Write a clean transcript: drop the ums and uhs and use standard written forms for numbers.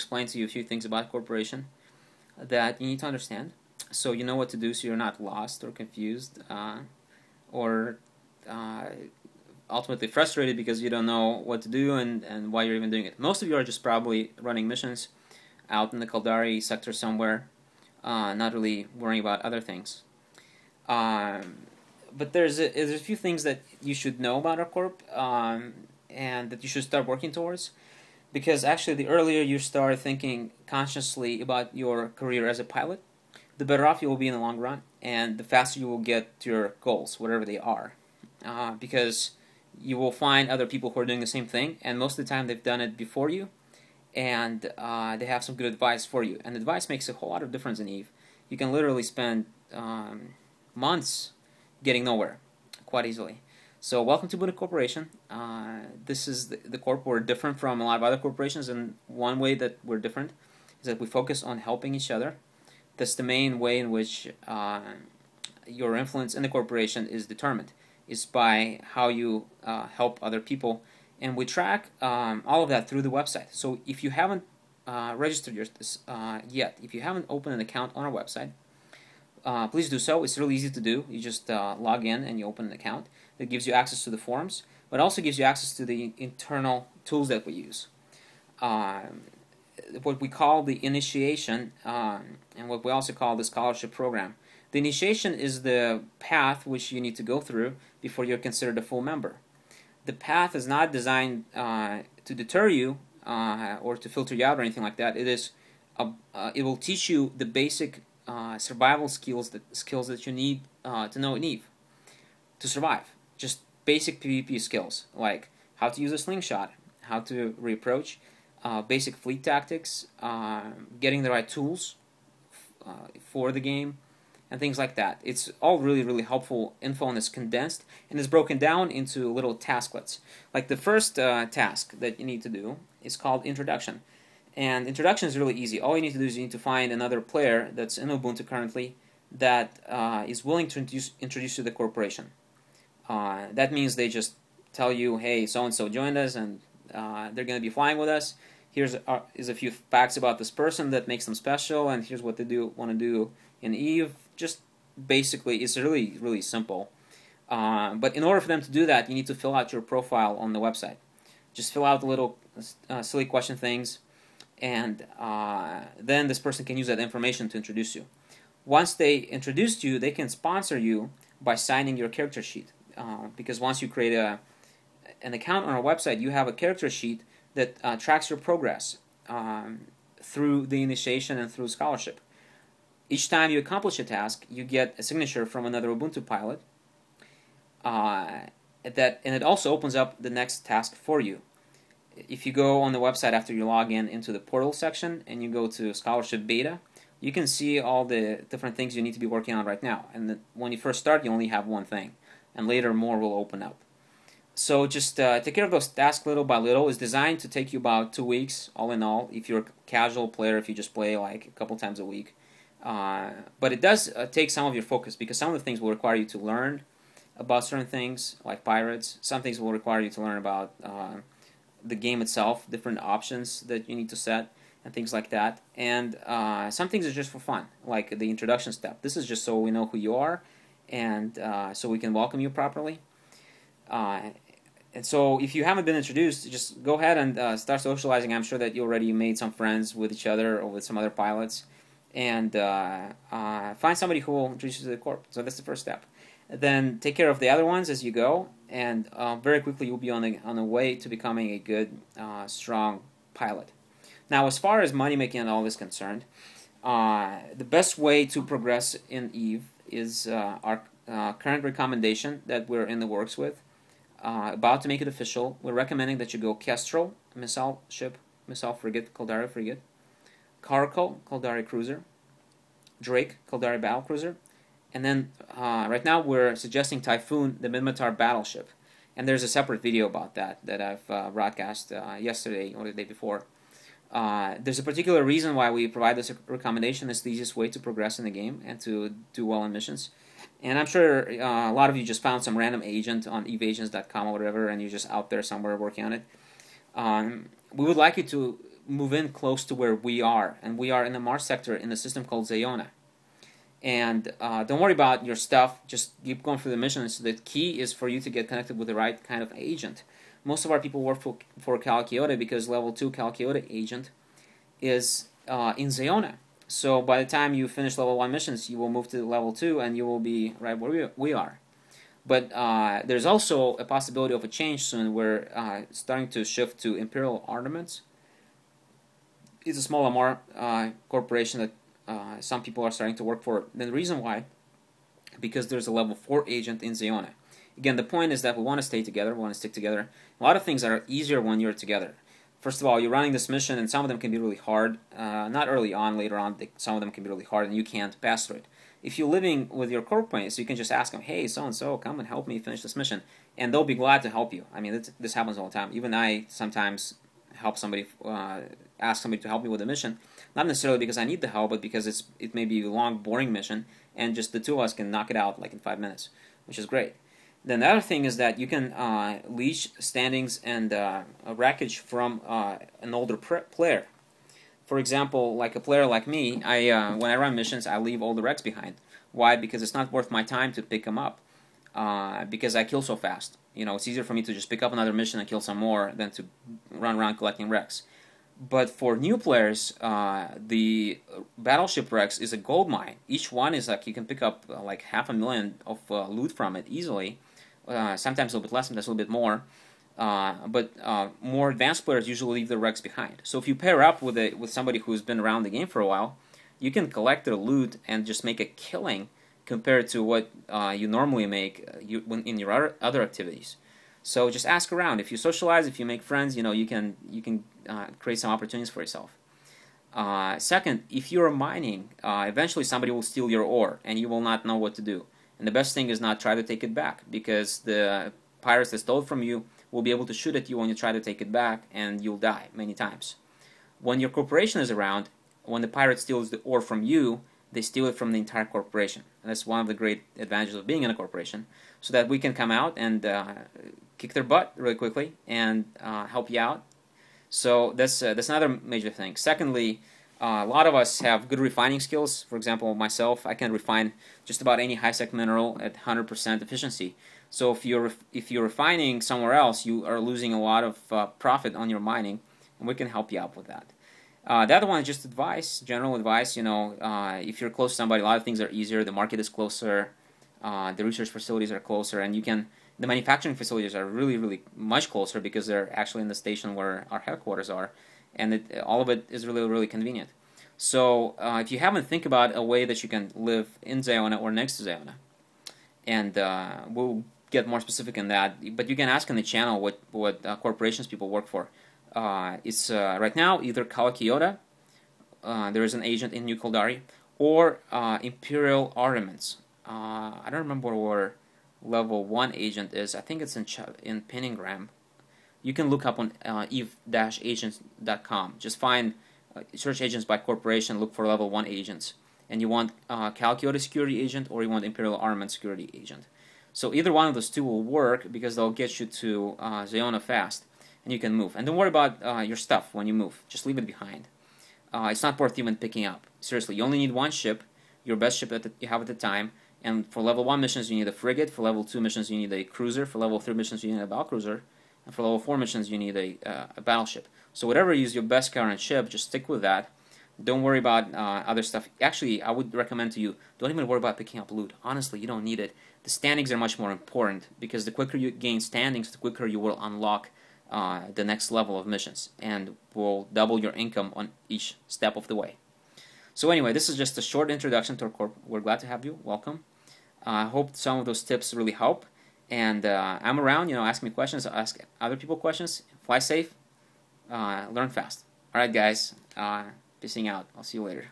explain to you a few things about corporation that you need to understand, so you know what to do, so you're not lost or confused, or uh, ultimately frustrated because you don't know what to do and why you're even doing it. Most of you are just probably running missions out in the Caldari sector somewhere, not really worrying about other things. But there's a few things that you should know about ArcCorp, and that you should start working towards. Because actually, the earlier you start thinking consciously about your career as a pilot, the better off you will be in the long run, and the faster you will get to your goals, whatever they are. Because you will find other people who are doing the same thing, and most of the time they've done it before you, and they have some good advice for you. And advice makes a whole lot of difference in EVE. You can literally spend months getting nowhere quite easily. So welcome to Ubuntu Corporation. This is the corp. We're different from a lot of other corporations, and one way that we're different is that we focus on helping each other. That's the main way in which your influence in the corporation is determined, is by how you help other people. And we track all of that through the website. So if you haven't registered yet, if you haven't opened an account on our website, please do so. It's really easy to do. You just log in and you open an account. That gives you access to the forums, but also gives you access to the internal tools that we use. What we call the initiation, and what we also call the scholarship program. The initiation is the path which you need to go through before you're considered a full member. The path is not designed to deter you or to filter you out or anything like that. It will teach you the basic survival skills that you need to know in EVE to survive. Just basic PvP skills, like how to use a slingshot, how to reapproach, basic fleet tactics, getting the right tools for the game, and things like that. It's all really, really helpful info, and it's condensed, and it's broken down into little tasklets. Like the first task that you need to do is called Introduction. And Introduction is really easy. All you need to do is you need to find another player that's in Ubuntu currently that is willing to introduce you to the corporation. That means they just tell you, hey, so-and-so joined us, and they're going to be flying with us. Here's is a few facts about this person that makes them special, and here's what they want to do in EVE. Just basically, it's really, really simple. But in order for them to do that, you need to fill out your profile on the website. Just fill out the little silly question things, and then this person can use that information to introduce you. Once they introduced you, they can sponsor you by signing your character sheet. Because once you create an account on our website, you have a character sheet that tracks your progress through the initiation and through scholarship. Each time you accomplish a task, you get a signature from another Ubuntu pilot, and it also opens up the next task for you. If you go on the website after you log in into the portal section and you go to Scholarship Beta, you can see all the different things you need to be working on right now. And when you first start, you only have one thing, and later more will open up. So just take care of those tasks little by little. It's designed to take you about 2 weeks, all in all, if you're a casual player, if you just play like a couple times a week. But it does take some of your focus, because some of the things will require you to learn about certain things, like pirates. Some things will require you to learn about the game itself, different options that you need to set, and things like that. And some things are just for fun, like the introduction step. This is just so we know who you are, and so we can welcome you properly. And so if you haven't been introduced, just go ahead and start socializing. I'm sure that you already made some friends with each other or with some other pilots. And find somebody who will introduce you to the corp. So that's the first step. Then take care of the other ones as you go, and very quickly you'll be on the way to becoming a good, strong pilot. Now, as far as money making and all this concerned, the best way to progress in EVE is our current recommendation that we're in the works with. About to make it official. We're recommending that you go Kestrel, missile ship, missile frigate, Caldari frigate, Caracal, Caldari cruiser, Drake, Caldari battlecruiser, and then right now we're suggesting Typhoon, the Minmatar battleship. And there's a separate video about that I've broadcast yesterday or the day before. There's a particular reason why we provide this recommendation. It's the easiest way to progress in the game and to do well in missions. And I'm sure a lot of you just found some random agent on eveagents.com or whatever, and you're just out there somewhere working on it. We would like you to move in close to where we are, and we are in the Mars sector in the system called Zayona. And don't worry about your stuff, just keep going through the mission. So the key is for you to get connected with the right kind of agent. Most of our people work for Calciota because level 2 Calciota agent is in Zayona. So by the time you finish level 1 missions, you will move to level 2 and you will be right where we are. But there's also a possibility of a change soon. We're starting to shift to Imperial Armaments. It's a small MR corporation that some people are starting to work for. Then the reason why, because there's a level 4 agent in Zayona. Again, the point is that we want to stay together, we want to stick together. A lot of things are easier when you're together. First of all, you're running this mission, and some of them can be really hard. Not early on, later on, some of them can be really hard, and you can't pass through it. If you're living with your corporates, you can just ask them, hey, so-and-so, come and help me finish this mission. And they'll be glad to help you. I mean, this happens all the time. Even I sometimes help somebody, ask somebody to help me with a mission. Not necessarily because I need the help, but because it may be a long, boring mission, and just the two of us can knock it out like in 5 minutes, which is great. Then the other thing is that you can leech standings and wreckage from an older player. For example, like a player like me, when I run missions, I leave all the wrecks behind. Why? Because it's not worth my time to pick them up. Because I kill so fast. You know, it's easier for me to just pick up another mission and kill some more than to run around collecting wrecks. But for new players, the battleship wrecks is a gold mine. Each one is like, you can pick up like 500,000 of loot from it easily. Sometimes a little bit less, sometimes a little bit more. But more advanced players usually leave their wrecks behind. So if you pair up with somebody who's been around the game for a while, you can collect their loot and just make a killing compared to what you normally make in your other activities. So just ask around. If you socialize, if you make friends, you know, you can create some opportunities for yourself. Second, if you're mining, eventually somebody will steal your ore and you will not know what to do. And the best thing is not try to take it back, because the pirates that stole it from you will be able to shoot at you when you try to take it back, and you'll die many times. When your corporation is around, when the pirate steals the ore from you, they steal it from the entire corporation. And that's one of the great advantages of being in a corporation, so that we can come out and kick their butt really quickly and help you out. So that's another major thing. Secondly, a lot of us have good refining skills. For example, myself, I can refine just about any high-sec mineral at 100% efficiency. So if you're refining somewhere else, you are losing a lot of profit on your mining, and we can help you out with that. The other one is just advice, general advice. You know, if you're close to somebody, a lot of things are easier. The market is closer, the research facilities are closer, and the manufacturing facilities are really, really much closer because they're actually in the station where our headquarters are, and all of it is really, really convenient. So if you haven't think about a way that you can live in Zayona or next to Zayona, and we'll get more specific in that, but you can ask in the channel what corporations people work for. It's right now either Calciota, there is an agent in New Caldari, or Imperial Armaments. I don't remember where level 1 agent is. I think it's in Penningram. You can look up on eve-agents.com. Just find search agents by corporation, look for level 1 agents. And you want Calciota security agent, or you want Imperial Armament security agent. So either one of those two will work, because they'll get you to Zayona fast, and you can move. And don't worry about your stuff when you move. Just leave it behind. It's not worth even picking up. Seriously, you only need one ship, your best ship that you have at the time. And for level 1 missions, you need a frigate. For level 2 missions, you need a cruiser. For level 3 missions, you need a battlecruiser. And for level 4 missions, you need a battleship. So whatever is your best current ship, just stick with that. Don't worry about other stuff. Actually, I would recommend to you, don't even worry about picking up loot. Honestly, you don't need it. The standings are much more important, because the quicker you gain standings, the quicker you will unlock the next level of missions, and will double your income on each step of the way. So anyway, this is just a short introduction to our corp. We're glad to have you. Welcome. I hope some of those tips really help. And I'm around, ask me questions, ask other people questions. Fly safe, learn fast. All right, guys, peacing out. I'll see you later.